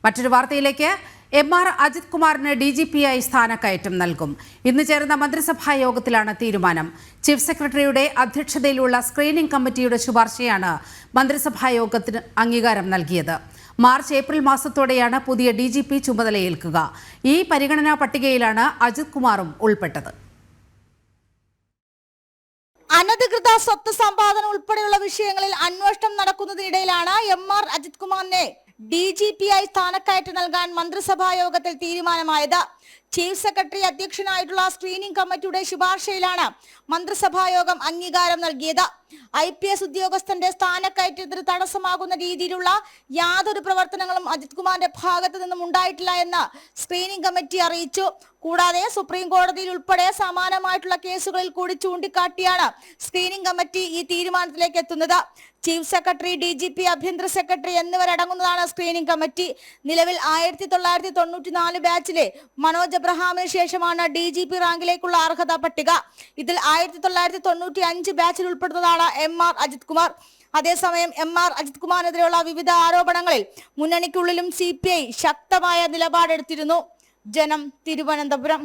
മറ്റൊരു വാർത്തയിലേക്ക്. എം.ആർ. അജിത് കുമാറിന് DGP-ആയി സ്ഥാനക്കയറ്റം നൽകും. ഇന്ന് ചേർന്ന മന്ത്രിസഭാ യോഗത്തിലാണ് തീരുമാനം. ചീഫ് സെക്രട്ടറിയുടെ അധ്യക്ഷതയിലുള്ള സ്ക്രീനിംഗ് കമ്മിറ്റിയുടെ ശുപാർശയാണ് മന്ത്രിസഭാ യോഗത്തിന് അംഗീകാരം നൽകിയത്. മാർച്ച്-ഏപ്രിൽ മാസത്തോടെയാണ് പുതിയ DGP ചുമതലയേൽക്കുക. ഈ പരിഗണനാ പട്ടികയിലാണ് അജിത് കുമാറും ഉൾപ്പെട്ടത്. അനധികൃത സ്വത്ത് സമ്പാദനം ഉൾപ്പെടെയുള്ള വിഷയങ്ങളിൽ അന്വേഷണം നടക്കുന്നതിനിടയിലാണ് എം.ആർ. അജിത് കുമാറിനെ DGP-ആയി സ്ഥാനക്കയറ്റം നൽകാൻ മന്ത്രിസഭാ യോഗത്തിൽ തീരുമാനമായത്. ചീഫ് സെക്രട്ടറി അധ്യക്ഷനായിട്ടുള്ള സ്ക്രീനിംഗ് കമ്മിറ്റിയുടെ ശുപാർശയിലാണ് മന്ത്രിസഭാ യോഗം അംഗീകാരം നൽകിയത്. IPS ഉദ്യോഗസ്ഥന്റെ സ്ഥാനക്കയറ്റത്തിന് തടസ്സമാകുന്ന രീതിയിലുള്ള യാതൊരു പ്രവർത്തനങ്ങളും അജിത് കുമാറിന്റെ ഭാഗത്ത് നിന്നും ഉണ്ടായിട്ടില്ല എന്ന് സ്ക്രീനിംഗ് കമ്മിറ്റി അറിയിച്ചു. കൂടാതെ സുപ്രീം കോടതിയിൽ ഉൾപ്പെടെ സമാനമായിട്ടുള്ള കേസുകളിൽ കൂടി ചൂണ്ടിക്കാട്ടിയാണ് സ്ക്രീനിംഗ് കമ്മിറ്റി ഈ തീരുമാനത്തിലേക്ക് എത്തുന്നത്. ചീഫ് സെക്രട്ടറി, DGP, ആഭ്യന്തര സെക്രട്ടറി എന്നിവരടങ്ങുന്നതാണ് സ്ക്രീനിംഗ് കമ്മിറ്റി. നിലവിൽ 1994 ബാച്ചിലെ മനോജ് എബ്രഹാമിന് ശേഷമാണ് DGP റാങ്കിലേക്കുള്ള അർഹതാ പട്ടിക. ഇതിൽ 1995 ബാച്ചിൽ ഉൾപ്പെടുന്നതാണ് എം.ആർ. അജിത് കുമാർ. അതേസമയം എം.ആർ. അജിത് കുമാറിനെതിരെയുള്ള വിവിധ ആരോപണങ്ങളിൽ മുന്നണിക്കുള്ളിലും CPI ശക്തമായ നിലപാടെടുത്തിരുന്നു. ജനം, തിരുവനന്തപുരം.